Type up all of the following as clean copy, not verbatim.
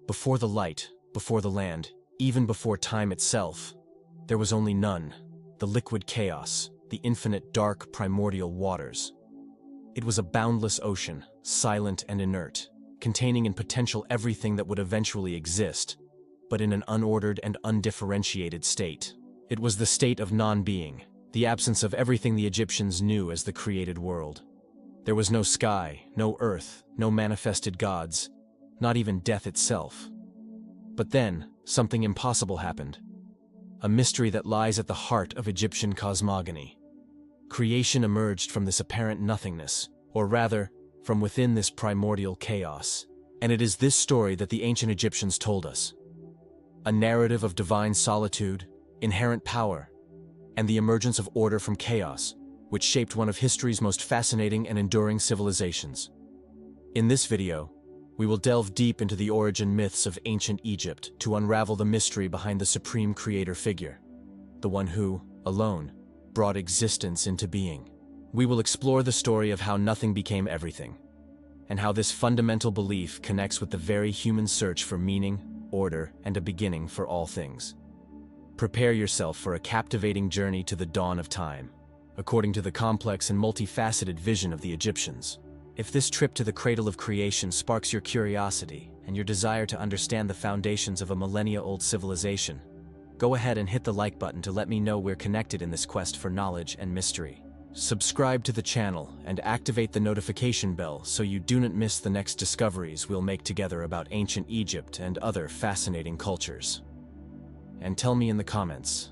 Before the light, before the land, even before time itself, there was only none, the liquid chaos, the infinite dark primordial waters. It was a boundless ocean, silent and inert, containing in potential everything that would eventually exist, but in an unordered and undifferentiated state. It was the state of non-being, the absence of everything the Egyptians knew as the created world. There was no sky, no earth, no manifested gods, not even death itself. But then, something impossible happened. A mystery that lies at the heart of Egyptian cosmogony. Creation emerged from this apparent nothingness, or rather, from within this primordial chaos. And it is this story that the ancient Egyptians told us. A narrative of divine solitude, inherent power, and the emergence of order from chaos, which shaped one of history's most fascinating and enduring civilizations. In this video, we will delve deep into the origin myths of ancient Egypt to unravel the mystery behind the supreme creator figure, the one who, alone, brought existence into being. We will explore the story of how nothing became everything, and how this fundamental belief connects with the very human search for meaning, order, and a beginning for all things. Prepare yourself for a captivating journey to the dawn of time, according to the complex and multifaceted vision of the Egyptians. If this trip to the cradle of creation sparks your curiosity and your desire to understand the foundations of a millennia-old civilization, go ahead and hit the like button to let me know we're connected in this quest for knowledge and mystery. Subscribe to the channel and activate the notification bell so you do not miss the next discoveries we'll make together about ancient Egypt and other fascinating cultures. And tell me in the comments,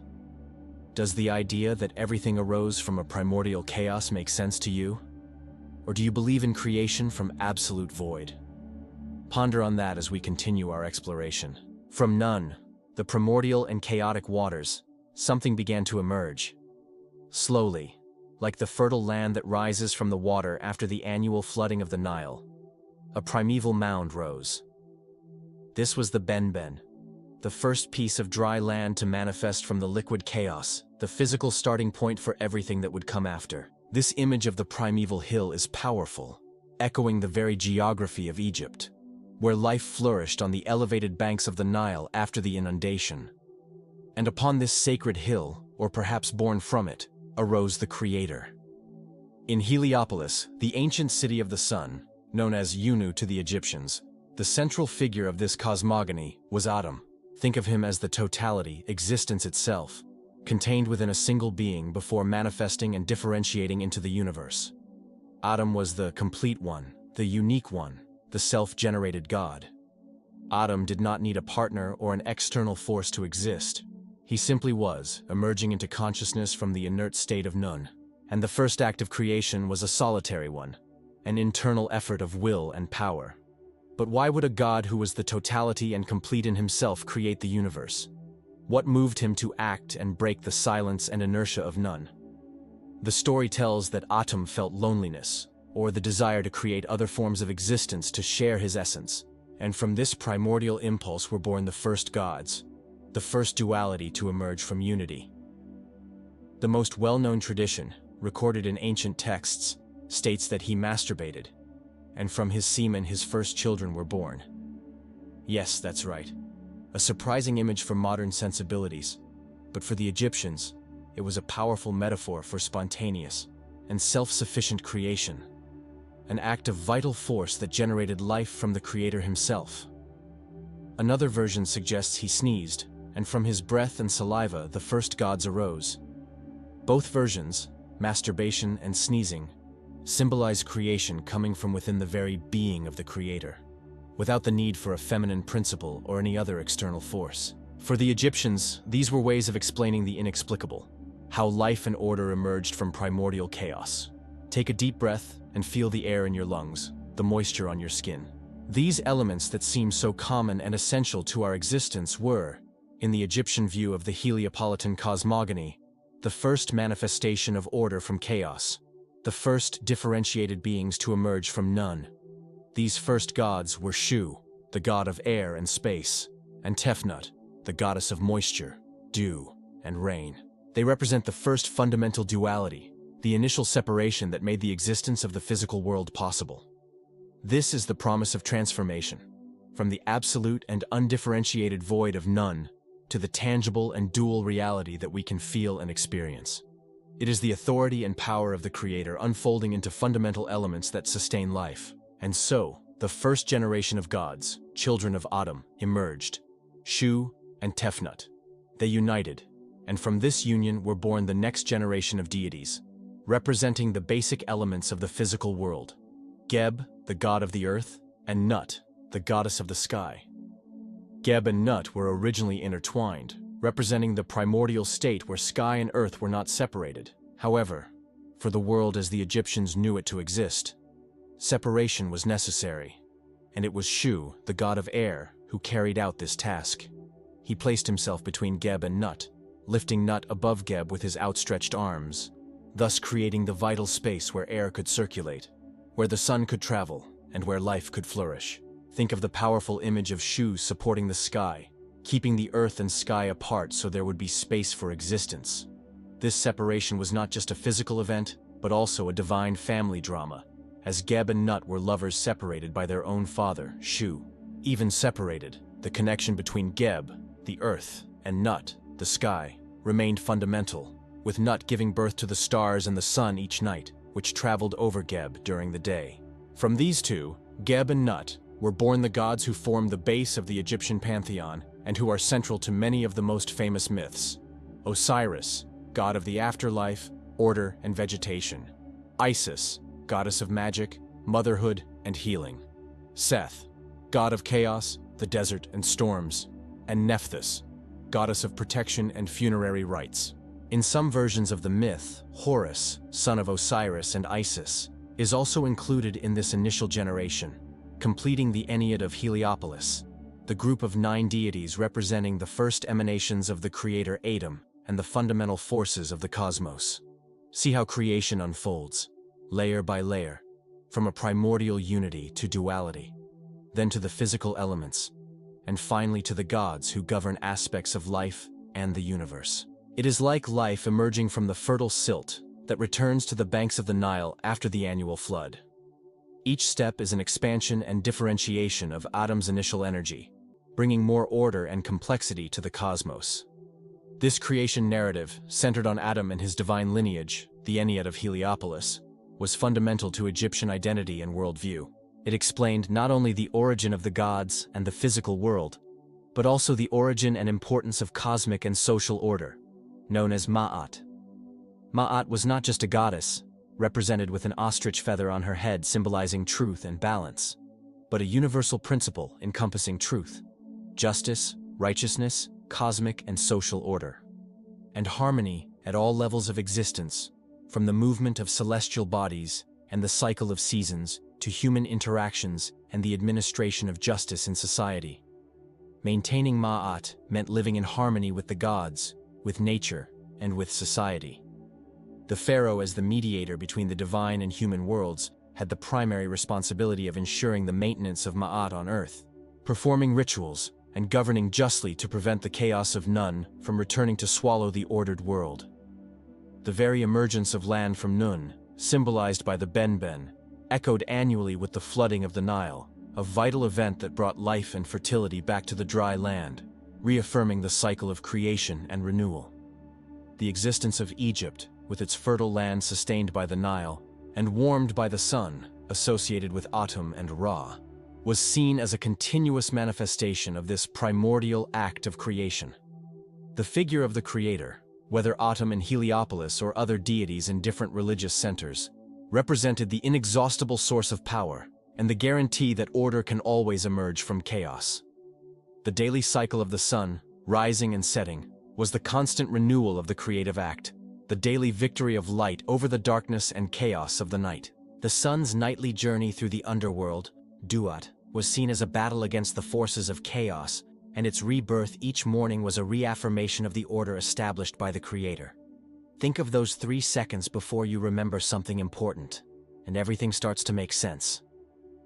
does the idea that everything arose from a primordial chaos make sense to you? Or do you believe in creation from absolute void? Ponder on that as we continue our exploration. From none, the primordial and chaotic waters, something began to emerge. Slowly, like the fertile land that rises from the water after the annual flooding of the Nile, a primeval mound rose. This was the Benben, the first piece of dry land to manifest from the liquid chaos, the physical starting point for everything that would come after. This image of the primeval hill is powerful, echoing the very geography of Egypt, where life flourished on the elevated banks of the Nile after the inundation. And upon this sacred hill, or perhaps born from it, arose the Creator. In Heliopolis, the ancient city of the sun, known as Unu to the Egyptians, the central figure of this cosmogony was Atum. Think of him as the totality, existence itself, contained within a single being before manifesting and differentiating into the universe. Atum was the complete one, the unique one, the self-generated God. Atum did not need a partner or an external force to exist. He simply was, emerging into consciousness from the inert state of Nun. And the first act of creation was a solitary one, an internal effort of will and power. But why would a God who was the totality and complete in himself create the universe? What moved him to act and break the silence and inertia of Nun? The story tells that Atum felt loneliness, or the desire to create other forms of existence to share his essence. And from this primordial impulse were born the first gods, the first duality to emerge from unity. The most well-known tradition, recorded in ancient texts, states that he masturbated, and from his semen his first children were born. Yes, that's right. A surprising image for modern sensibilities, but for the Egyptians, it was a powerful metaphor for spontaneous and self-sufficient creation, an act of vital force that generated life from the Creator himself. Another version suggests he sneezed, and from his breath and saliva the first gods arose. Both versions, masturbation and sneezing, symbolize creation coming from within the very being of the Creator, without the need for a feminine principle or any other external force. For the Egyptians, these were ways of explaining the inexplicable, how life and order emerged from primordial chaos. Take a deep breath and feel the air in your lungs, the moisture on your skin. These elements that seem so common and essential to our existence were, in the Egyptian view of the Heliopolitan cosmogony, the first manifestation of order from chaos, the first differentiated beings to emerge from none. These first gods were Shu, the god of air and space, and Tefnut, the goddess of moisture, dew, and rain. They represent the first fundamental duality, the initial separation that made the existence of the physical world possible. This is the promise of transformation. from the absolute and undifferentiated void of none to the tangible and dual reality that we can feel and experience. It is the authority and power of the Creator unfolding into fundamental elements that sustain life. And so, the first generation of gods, children of Atum, emerged, Shu and Tefnut. They united, and from this union were born the next generation of deities, representing the basic elements of the physical world. Geb, the god of the earth, and Nut, the goddess of the sky. Geb and Nut were originally intertwined, representing the primordial state where sky and earth were not separated. However, for the world as the Egyptians knew it to exist, separation was necessary, and it was Shu, the god of air, who carried out this task. He placed himself between Geb and Nut, lifting Nut above Geb with his outstretched arms, thus creating the vital space where air could circulate, where the sun could travel, and where life could flourish. Think of the powerful image of Shu supporting the sky, keeping the earth and sky apart so there would be space for existence. This separation was not just a physical event, but also a divine family drama, as Geb and Nut were lovers separated by their own father, Shu. Even separated, the connection between Geb, the earth, and Nut, the sky, remained fundamental, with Nut giving birth to the stars and the sun each night, which traveled over Geb during the day. From these two, Geb and Nut, were born the gods who form the base of the Egyptian pantheon and who are central to many of the most famous myths. Osiris, god of the afterlife, order, and vegetation. Isis, goddess of magic, motherhood, and healing. Seth, god of chaos, the desert, and storms. And Nephthys, goddess of protection and funerary rites. In some versions of the myth, Horus, son of Osiris and Isis, is also included in this initial generation, completing the Ennead of Heliopolis, the group of 9 deities representing the first emanations of the creator Atum and the fundamental forces of the cosmos. See how creation unfolds, layer by layer, from a primordial unity to duality, then to the physical elements, and finally to the gods who govern aspects of life and the universe. It is like life emerging from the fertile silt that returns to the banks of the Nile after the annual flood. Each step is an expansion and differentiation of Atum's initial energy, bringing more order and complexity to the cosmos. This creation narrative, centered on Atum and his divine lineage, the Ennead of Heliopolis, was fundamental to Egyptian identity and worldview. It explained not only the origin of the gods and the physical world, but also the origin and importance of cosmic and social order, known as Ma'at. Ma'at was not just a goddess, represented with an ostrich feather on her head symbolizing truth and balance, but a universal principle encompassing truth, justice, righteousness, cosmic and social order, and harmony at all levels of existence, from the movement of celestial bodies and the cycle of seasons to human interactions and the administration of justice in society. Maintaining Ma'at meant living in harmony with the gods, with nature, and with society. The pharaoh, as the mediator between the divine and human worlds, had the primary responsibility of ensuring the maintenance of Ma'at on earth, performing rituals and governing justly to prevent the chaos of Nun from returning to swallow the ordered world. The very emergence of land from Nun, symbolized by the Benben, echoed annually with the flooding of the Nile, a vital event that brought life and fertility back to the dry land, reaffirming the cycle of creation and renewal. The existence of Egypt, with its fertile land sustained by the Nile and warmed by the sun, associated with Atum and Ra, was seen as a continuous manifestation of this primordial act of creation. The figure of the creator, whether Atum in Heliopolis or other deities in different religious centers, represented the inexhaustible source of power and the guarantee that order can always emerge from chaos. The daily cycle of the sun, rising and setting, was the constant renewal of the creative act, the daily victory of light over the darkness and chaos of the night. The sun's nightly journey through the underworld, Duat, was seen as a battle against the forces of chaos, and its rebirth each morning was a reaffirmation of the order established by the Creator. Think of those 3 seconds before you remember something important, and everything starts to make sense.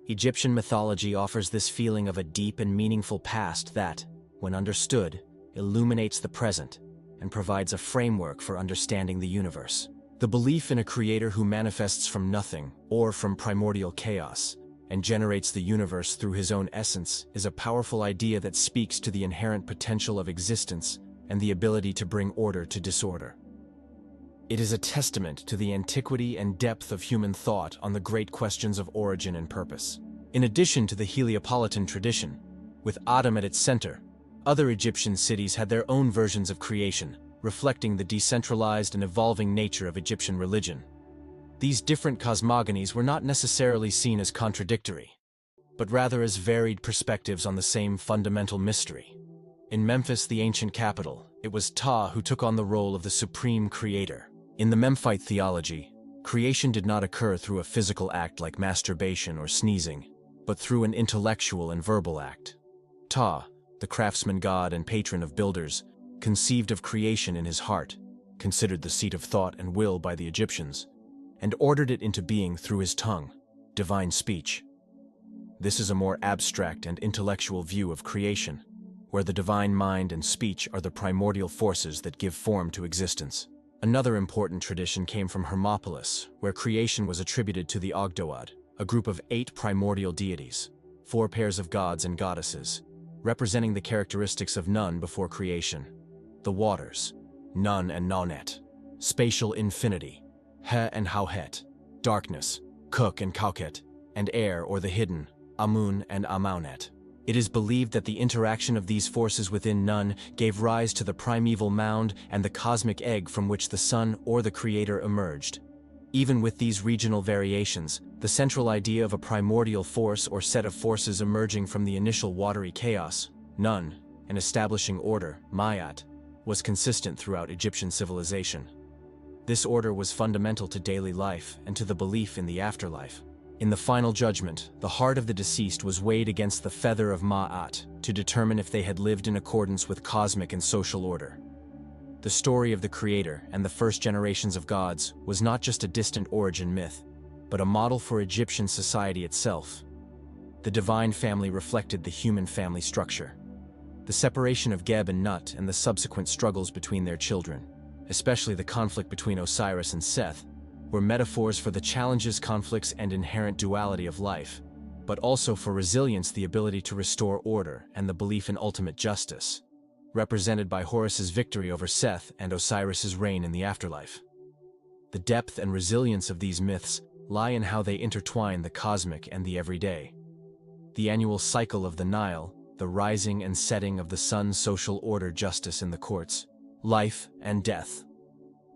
Egyptian mythology offers this feeling of a deep and meaningful past that, when understood, illuminates the present and provides a framework for understanding the universe. The belief in a creator who manifests from nothing or from primordial chaos and generates the universe through his own essence is a powerful idea that speaks to the inherent potential of existence and the ability to bring order to disorder. It is a testament to the antiquity and depth of human thought on the great questions of origin and purpose. In addition to the Heliopolitan tradition, with Atum at its center, other Egyptian cities had their own versions of creation, reflecting the decentralized and evolving nature of Egyptian religion. These different cosmogonies were not necessarily seen as contradictory, but rather as varied perspectives on the same fundamental mystery. In Memphis, the ancient capital, it was Ptah who took on the role of the supreme creator. In the Memphite theology, creation did not occur through a physical act like masturbation or sneezing, but through an intellectual and verbal act. Ptah, the craftsman god and patron of builders, conceived of creation in his heart, considered the seat of thought and will by the Egyptians, and ordered it into being through his tongue, divine speech. This is a more abstract and intellectual view of creation, where the divine mind and speech are the primordial forces that give form to existence. Another important tradition came from Hermopolis, where creation was attributed to the Ogdoad, a group of 8 primordial deities, 4 pairs of gods and goddesses, representing the characteristics of Nun before creation: the waters, Nun and Nonet; spatial infinity, He and Hauhet; darkness, Kuk and Kauket; and air or the hidden, Amun and Amaunet. It is believed that the interaction of these forces within Nun gave rise to the primeval mound and the cosmic egg from which the sun or the creator emerged. Even with these regional variations, the central idea of a primordial force or set of forces emerging from the initial watery chaos, Nun, and establishing order, Mayat, was consistent throughout Egyptian civilization. This order was fundamental to daily life and to the belief in the afterlife. In the final judgment, the heart of the deceased was weighed against the feather of Ma'at to determine if they had lived in accordance with cosmic and social order. The story of the Creator and the first generations of gods was not just a distant origin myth, but a model for Egyptian society itself. The divine family reflected the human family structure. The separation of Geb and Nut and the subsequent struggles between their children, especially the conflict between Osiris and Seth, were metaphors for the challenges, conflicts, and inherent duality of life, but also for resilience, the ability to restore order, and the belief in ultimate justice, represented by Horus's victory over Seth and Osiris's reign in the afterlife. The depth and resilience of these myths lie in how they intertwine the cosmic and the everyday. The annual cycle of the Nile, the rising and setting of the sun, social order, justice in the courts, life and death.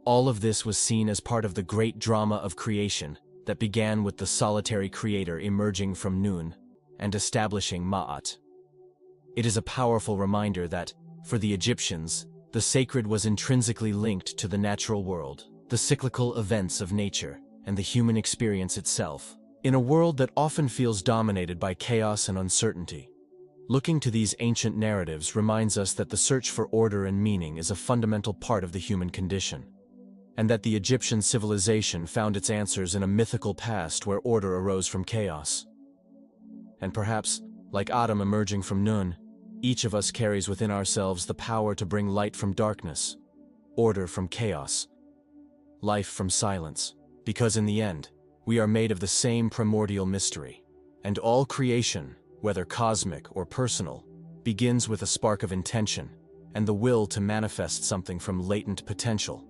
All of this was seen as part of the great drama of creation that began with the solitary creator emerging from Nun and establishing Ma'at. It is a powerful reminder that, for the Egyptians, the sacred was intrinsically linked to the natural world, the cyclical events of nature, and the human experience itself, in a world that often feels dominated by chaos and uncertainty. Looking to these ancient narratives reminds us that the search for order and meaning is a fundamental part of the human condition, and that the Egyptian civilization found its answers in a mythical past where order arose from chaos. And perhaps, like Atum emerging from Nun, each of us carries within ourselves the power to bring light from darkness, order from chaos, life from silence, because in the end, we are made of the same primordial mystery, and all creation, whether cosmic or personal, begins with a spark of intention and the will to manifest something from latent potential.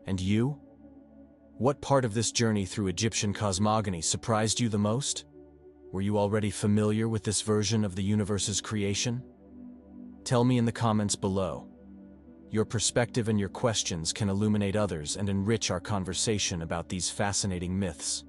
And you? What part of this journey through Egyptian cosmogony surprised you the most? Were you already familiar with this version of the universe's creation? Tell me in the comments below. Your perspective and your questions can illuminate others and enrich our conversation about these fascinating myths.